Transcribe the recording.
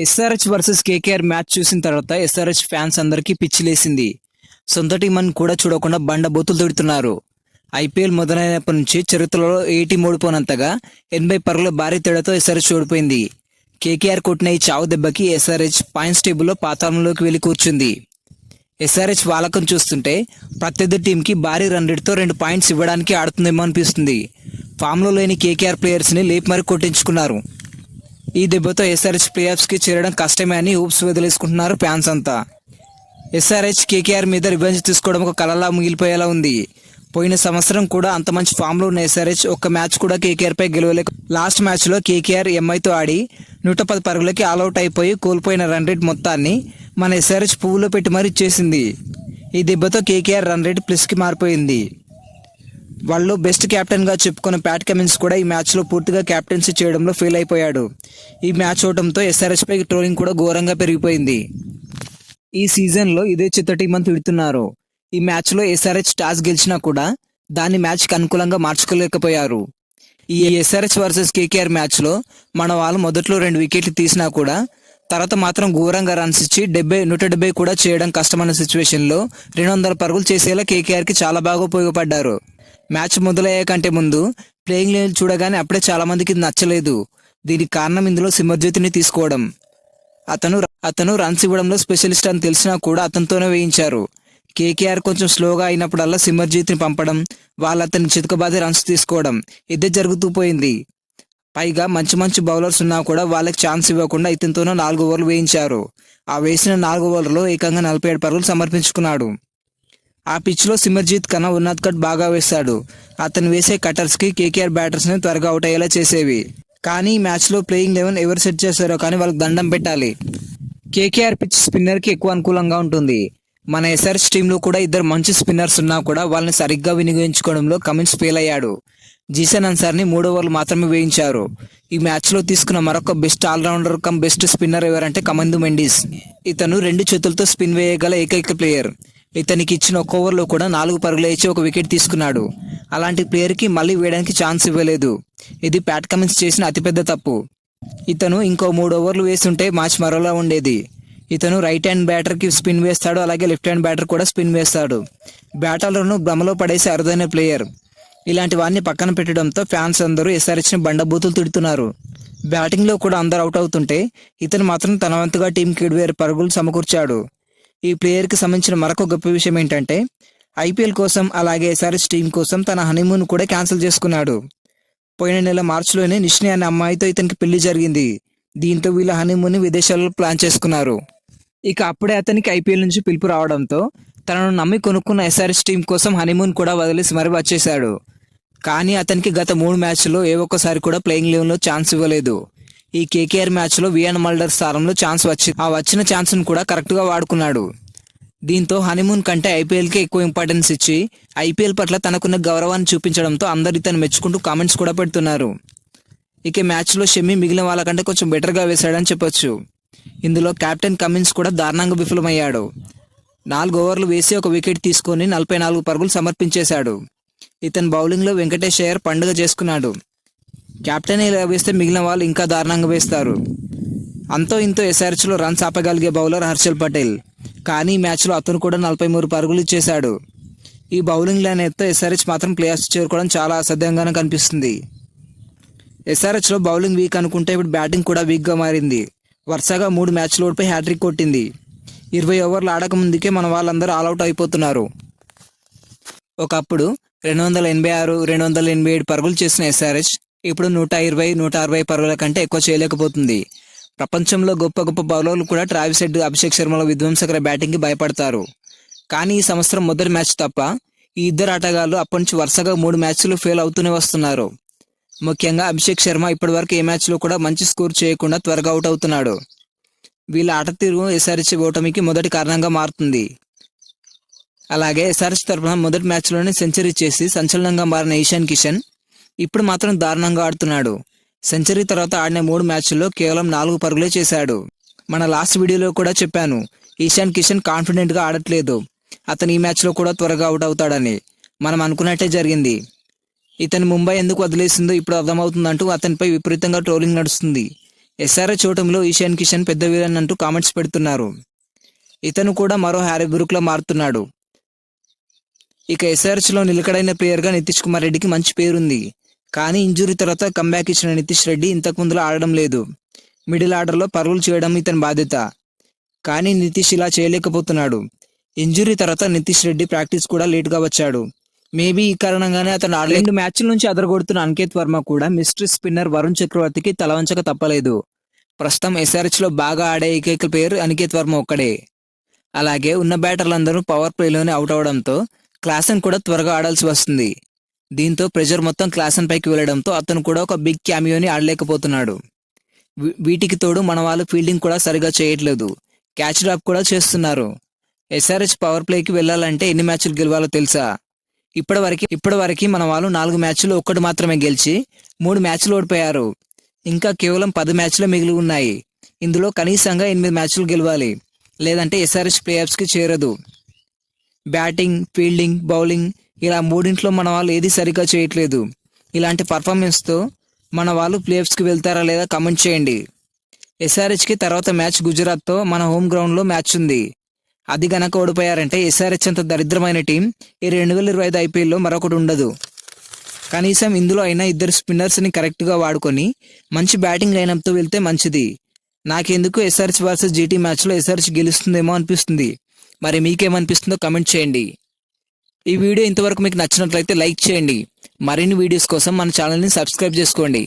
SRH versus KKR match చూసిన తర్వాత SRH fans అందరికీ పిచ్చిలేసింది. సొంత టీం అని కూడా చూడకుండా బండ బూతులు తిడుతున్నారు. ఐపీఎల్ మొదలైనప్పటి నుంచి చరిత్రలో ఏ టీం ఓడిపోనంతగా 80 పరుగుల భారీ తేడాతో ఎస్ఆర్హెచ్ ఓడిపోయింది. కేకేఆర్ కొట్టిన ఈ చావు దెబ్బకి ఎస్ఆర్హెచ్ పాయింట్స్ టేబుల్లో పాతాళంలోకి వెళ్లి కూర్చుంది. ఎస్ఆర్హెచ్ వాలకం చూస్తుంటే ప్రత్యర్థి టీంకి భారీ రన్ రేట్తో 2 పాయింట్స్ ఇవ్వడానికి ఆడుతుందేమో అనిపిస్తుంది. ఫామ్లో లేని కేకేఆర్ ప్లేయర్స్ని లేపి మరీ కొట్టించుకున్నారు. ఈ దెబ్బతో ఎస్ఆర్హెచ్ ప్లేఆఫ్స్కి చేరడం కష్టమే అని ఊప్స్ వదిలేసుకుంటున్నారు ఫ్యాన్స్ అంతా. ఎస్ఆర్హెచ్ కేకేఆర్ మీద రివెంజ్ తీసుకోవడం ఒక కలలా మిగిలిపోయేలా ఉంది. పోయిన సంవత్సరం కూడా అంత మంచి ఫామ్లో ఉన్న ఎస్ఆర్హెచ్ ఒక్క మ్యాచ్ కూడా కేకేఆర్పై గెలవలేక లాస్ట్ మ్యాచ్లో కేకేఆర్ ఎంఐతో ఆడి 110 పరుగులకి ఆల్అౌట్ అయిపోయి కోల్పోయిన రన్ రేట్ మొత్తాన్ని మన ఎస్ఆర్హెచ్ పువ్వులో పెట్టి మరీ ఇచ్చేసింది. ఈ దెబ్బతో కేకేఆర్ రన్ రేట్ ప్లస్కి మారిపోయింది. వాళ్ళు బెస్ట్ కెప్టెన్గా చెప్పుకున్న ప్యాట్ కమిన్స్ కూడా ఈ మ్యాచ్లో పూర్తిగా కెప్టెన్సీ చేయడంలో ఫెయిల్ అయిపోయాడు. ఈ మ్యాచ్ ఓటంతో ఎస్ఆర్హెచ్పై ట్రోలింగ్ కూడా ఘోరంగా పెరిగిపోయింది. ఈ సీజన్లో ఇదే చిత్త టీం అని తిడుతున్నారు. ఈ మ్యాచ్లో ఎస్ఆర్హెచ్ టాస్ గెలిచినా కూడా దాన్ని మ్యాచ్కి అనుకూలంగా మార్చుకోలేకపోయారు. ఈ ఎస్ఆర్హెచ్ వర్సెస్ కేకేఆర్ మ్యాచ్లో మన వాళ్ళు మొదట్లో 2 వికెట్లు తీసినా కూడా తర్వాత మాత్రం ఘోరంగా రన్స్ ఇచ్చి 170 కూడా చేయడం కష్టమైన సిచ్యువేషన్లో 200 పరుగులు చేసేలా కేకేఆర్కి చాలా బాగా ఉపయోగపడ్డారు. మ్యాచ్ మొదలయ్యే కంటే ముందు ప్లేయింగ్ లెవెల్ చూడగానే అప్పుడే చాలా మందికి నచ్చలేదు. దీనికి కారణం ఇందులో సిమర్జిత్ని తీసుకోవడం. అతను రన్స్ ఇవ్వడంలో స్పెషలిస్ట్ అని తెలిసినా కూడా అతనితోనే వేయించారు. కేకేఆర్ కొంచెం స్లోగా అయినప్పుడల్లా సిమర్జిత్ని పంపడం, వాళ్ళు అతన్ని చితకబాది రన్స్ తీసుకోవడం ఇదే జరుగుతూ పోయింది. పైగా మంచి బౌలర్స్ ఉన్నా కూడా వాళ్ళకి ఛాన్స్ ఇవ్వకుండా ఇతనితోనే 4 ఓవర్లు వేయించారు. ఆ వేసిన 4 ఓవర్లలో ఏకంగా 47 పరుగులు సమర్పించుకున్నాడు. ఆ పిచ్లో సిమర్జిత్ కన్నా ఉన్నత్ కట్ బాగా వేశాడు. అతను వేసే కటర్స్కి కేకేఆర్ బ్యాటర్స్ని త్వరగా అవుట్ అయ్యేలా చేసేవి. కానీ ఈ మ్యాచ్లో ప్లేయింగ్ 11 ఎవరు సెట్ చేశారో కానీ వాళ్ళకి దండం పెట్టాలి. కేకేఆర్ పిచ్ స్పిన్నర్కి ఎక్కువ అనుకూలంగా ఉంటుంది. మన ఎస్ఆర్హెచ్ టీంలో కూడా 2 మంచి స్పిన్నర్స్ ఉన్నా కూడా వాళ్ళని సరిగ్గా వినియోగించుకోవడంలో కమిన్స్ ఫెయిల్ అయ్యాడు. జీసన్ అన్సార్ని 3 ఓవర్లు మాత్రమే వేయించారు. ఈ మ్యాచ్లో తీసుకున్న మరొక best all rounder cum best spinner ఎవరంటే కమందు మెండిస్. ఇతను 2 చేతులతో స్పిన్ వేయగల ఏకైక ప్లేయర్. ఇతనికి ఇచ్చిన 1 ఓవర్లో కూడా 4 పరుగులు ఇచ్చి 1 వికెట్ తీసుకున్నాడు. అలాంటి ప్లేయర్కి మళ్ళీ వేయడానికి ఛాన్స్ ఇవ్వలేదు. ఇది ప్యాట్ కమిన్స్ చేసిన అతిపెద్ద తప్పు. ఇతను ఇంకో 3 ఓవర్లు వేస్తుంటే మ్యాచ్ మరోలా ఉండేది. ఇతను రైట్ హ్యాండ్ బ్యాటర్కి స్పిన్ వేస్తాడు, అలాగే లెఫ్ట్ హ్యాండ్ బ్యాటర్ కూడా స్పిన్ వేస్తాడు. బ్యాటర్లను భ్రమలో పడేసే అరుదైన ప్లేయర్. ఇలాంటి వారిని పక్కన పెట్టడంతో ఫ్యాన్స్ అందరూ ఎస్ఆర్హెచ్ని బండబూతులు తిడుతున్నారు. బ్యాటింగ్లో కూడా అందరు అవుట్ అవుతుంటే ఇతను మాత్రం తన వంతుగా టీంకి 7 పరుగులు సమకూర్చాడు. ఈ ప్లేయర్కి సంబంధించిన మరొక గొప్ప విషయం ఏంటంటే ఐపీఎల్ కోసం అలాగే ఎస్ఆర్హెచ్ టీం కోసం తన హనీమూన్ కూడా క్యాన్సిల్ చేసుకున్నాడు. పోయిన నెల మార్చిలోనే నిష్ని అనే అమ్మాయితో ఇతనికి పెళ్లి జరిగింది. దీంతో వీళ్ళ హనీమూన్ని విదేశాల్లో ప్లాన్ చేసుకున్నారు. ఇక అప్పుడే అతనికి ఐపీఎల్ నుంచి పిలుపు రావడంతో తనను నమ్మి కొనుక్కున్న ఎస్ఆర్హెచ్ టీం కోసం హనీమూన్ కూడా వదిలేసి మరీ వచ్చేశాడు. కానీ అతనికి గత 3 మ్యాచ్ల్లో ఏ ఒక్కసారి కూడా ప్లేయింగ్ లెవెన్లో ఛాన్స్ ఇవ్వలేదు. ఈ కేకేఆర్ మ్యాచ్లో వియాన్ మల్డర్ స్థానంలో ఛాన్స్ ఆ వచ్చిన ఛాన్స్ను కూడా కరెక్ట్గా వాడుకున్నాడు. దీంతో హనీమూన్ కంటే ఐపీఎల్కే ఎక్కువ ఇంపార్టెన్స్ ఇచ్చి ఐపీఎల్ పట్ల తనకున్న గౌరవాన్ని చూపించడంతో అందరు ఇతను మెచ్చుకుంటూ కామెంట్స్ కూడా పెడుతున్నారు. ఇక మ్యాచ్లో షమి మిగిలిన వాళ్ళకంటే కొంచెం బెటర్గా వేశాడని చెప్పొచ్చు. ఇందులో కెప్టెన్ కమిన్స్ కూడా దారుణంగా విఫలమయ్యాడు. 4 ఓవర్లు వేసి 1 వికెట్ తీసుకొని 44 పరుగులు సమర్పించేశాడు. ఇతను బౌలింగ్లో వెంకటేష్ అయ్యర్ పండుగ చేసుకున్నాడు. కెప్టెన్ ఇలా వేస్తే మిగిలిన వాళ్ళు ఇంకా దారుణంగా వేస్తారు. అంతో ఇంతో ఎస్ఆర్హెచ్లో రన్స్ ఆపగలిగే బౌలర్ హర్షల్ పటేల్. కానీ ఈ మ్యాచ్లో అతను కూడా 43 పరుగులు ఇచ్చేశాడు. ఈ బౌలింగ్ లైన్తో ఎస్ఆర్హెచ్ మాత్రం ప్లేఆఫ్స్ చేరుకోవడం చాలా అసాధ్యంగానే కనిపిస్తుంది. ఎస్ఆర్హెచ్లో బౌలింగ్ వీక్ అనుకుంటే ఇప్పుడు బ్యాటింగ్ కూడా వీక్గా మారింది. వరుసగా 3 మ్యాచ్లు ఓడిపై హ్యాట్రిక్ కొట్టింది. 20 ఓవర్లు ఆడక ముందుకే మన వాళ్ళందరూ ఆల్అౌట్ అయిపోతున్నారు. ఒకప్పుడు 286, 287 పరుగులు చేసిన ఎస్ఆర్హెచ్ ఇప్పుడు 120, 160 పరుగుల కంటే ఎక్కువ చేయలేకపోతుంది. ప్రపంచంలో గొప్ప బౌలర్లు కూడా ట్రావిస్ హెడ్, అభిషేక్ శర్మల విధ్వంసకర బ్యాటింగ్కి భయపడతారు. కానీ ఈ సంవత్సరం మొదటి మ్యాచ్ తప్ప ఈ 2 ఆటగాళ్లు అప్పటి నుంచి వరుసగా 3 మ్యాచ్లు ఫెయిల్ అవుతూనే వస్తున్నారు. ముఖ్యంగా అభిషేక్ శర్మ ఇప్పటివరకు ఏ మ్యాచ్లో కూడా మంచి స్కోర్ చేయకుండా త్వరగా అవుట్ అవుతున్నాడు. వీళ్ళ ఆట తీరు ఎస్ఆర్హెచ్ ఓటమికి మొదటి కారణంగా మారుతుంది. అలాగే ఎస్ఆర్హెచ్ తరఫున మొదటి మ్యాచ్లోనే సెంచరీ చేసి సంచలనంగా మారిన ఇషాన్ కిషన్ ఇప్పుడు మాత్రం దారుణంగా ఆడుతున్నాడు. సెంచరీ తర్వాత ఆడిన 3 మ్యాచ్ల్లో కేవలం 4 పరుగులే చేశాడు. మన లాస్ట్ వీడియోలో కూడా చెప్పాను, ఇషాన్ కిషన్ కాన్ఫిడెంట్గా ఆడట్లేదు, అతను ఈ మ్యాచ్లో కూడా త్వరగా అవుట్ అవుతాడని. మనం అనుకున్నట్టే జరిగింది. ఇతను ముంబై ఎందుకు వదిలేసిందో ఇప్పుడు అర్థమవుతుందంటూ అతనిపై విపరీతంగా ట్రోలింగ్ నడుస్తుంది. ఎస్ఆర్హెచ్ ఓటమిలో ఈశాన్ కిషన్ పెద్ద విలన్ అంటూ కామెంట్స్ పెడుతున్నారు. ఇతను కూడా మరో హ్యారీ బ్రూక్లా మారుతున్నాడు. ఇక ఎస్ఆర్హెచ్లో నిలకడైన ప్లేయర్గా నితీష్ కుమార్ రెడ్డికి మంచి పేరుంది. కానీ ఇంజురీ తర్వాత కంబ్యాక్ ఇచ్చిన నితీష్ రెడ్డి ఇంతకు ముందులా ఆడడం లేదు. మిడిల్ ఆర్డర్లో పరుగులు చేయడం ఇతని బాధ్యత. కానీ నితీష్ ఇలా చేయలేకపోతున్నాడు. ఇంజురీ తర్వాత నితీష్ రెడ్డి ప్రాక్టీస్ కూడా లేటుగా వచ్చాడు. మేబీ ఈ కారణంగానే అతను 2 మ్యాచ్ల నుంచి అదరగొడుతున్న అంకిత్ వర్మ కూడా మిస్టరీ స్పిన్నర్ వరుణ్ చక్రవర్తికి తలవంచక తప్పలేదు. ప్రస్తుతం ఎస్ఆర్హెచ్లో బాగా ఆడే ఏకైక ప్లేయర్ అనికేత్ వర్మ ఒక్కడే. అలాగే ఉన్న బ్యాటర్లందరూ పవర్ ప్లేలోనే అవుట్ అవడంతో క్లాసన్ కూడా త్వరగా ఆడాల్సి వస్తుంది. దీంతో ప్రెషర్ మొత్తం క్లాసన్ పైకి వెళ్లడంతో అతను కూడా ఒక బిగ్ క్యామియోని ఆడలేకపోతున్నాడు. వీటికి తోడు మన వాళ్ళు ఫీల్డింగ్ కూడా సరిగా చేయట్లేదు. క్యాచ్ డ్రాప్ కూడా చేస్తున్నారు. ఎస్ఆర్హెచ్ పవర్ ప్లేకి వెళ్లాలంటే ఎన్ని మ్యాచ్లు గెలవాలో తెలుసా? ఇప్పటివరకు మన వాళ్ళు 4 మ్యాచ్లు 1 మాత్రమే గెలిచి 3 మ్యాచ్లు ఓడిపోయారు. ఇంకా కేవలం 10 మ్యాచ్లే మిగిలి ఉన్నాయి. ఇందులో కనీసంగా 8 మ్యాచ్లు గెలవాలి, లేదంటే ఎస్ఆర్హెచ్ ప్లేఆఫ్స్కి చేరదు. బ్యాటింగ్, ఫీల్డింగ్, బౌలింగ్ ఇలా మూడింట్లో మన వాళ్ళు ఏది సరిగ్గా చేయట్లేదు. ఇలాంటి పర్ఫార్మెన్స్తో మన వాళ్ళు ప్లేఆఫ్స్కి వెళ్తారా లేదా కామెంట్ చేయండి. ఎస్ఆర్హెచ్కి తర్వాత మ్యాచ్ గుజరాత్తో మన హోమ్ గ్రౌండ్లో మ్యాచ్ ఉంది. అది గనక ఓడిపోయారంటే ఎస్ఆర్హెచ్ అంత దరిద్రమైన టీం ఈ 2025 ఐపీఎల్లో మరొకటి ఉండదు. కనీసం ఇందులో అయినా 2 స్పిన్నర్స్ని కరెక్ట్గా వాడుకొని మంచి బ్యాటింగ్ లైనప్తో వెళ్తే మంచిది. నాకెందుకు ఎస్ఆర్హెచ్ వర్సెస్ జీటీ మ్యాచ్లో ఎస్ఆర్హెచ్ గెలుస్తుందేమో అనిపిస్తుంది. మరి మీకేమనిపిస్తుందో కమెంట్ చేయండి. ఈ వీడియో ఇంతవరకు మీకు నచ్చినట్లయితే లైక్ చేయండి. మరిన్ని వీడియోస్ కోసం మన ఛానల్ని సబ్స్క్రైబ్ చేసుకోండి.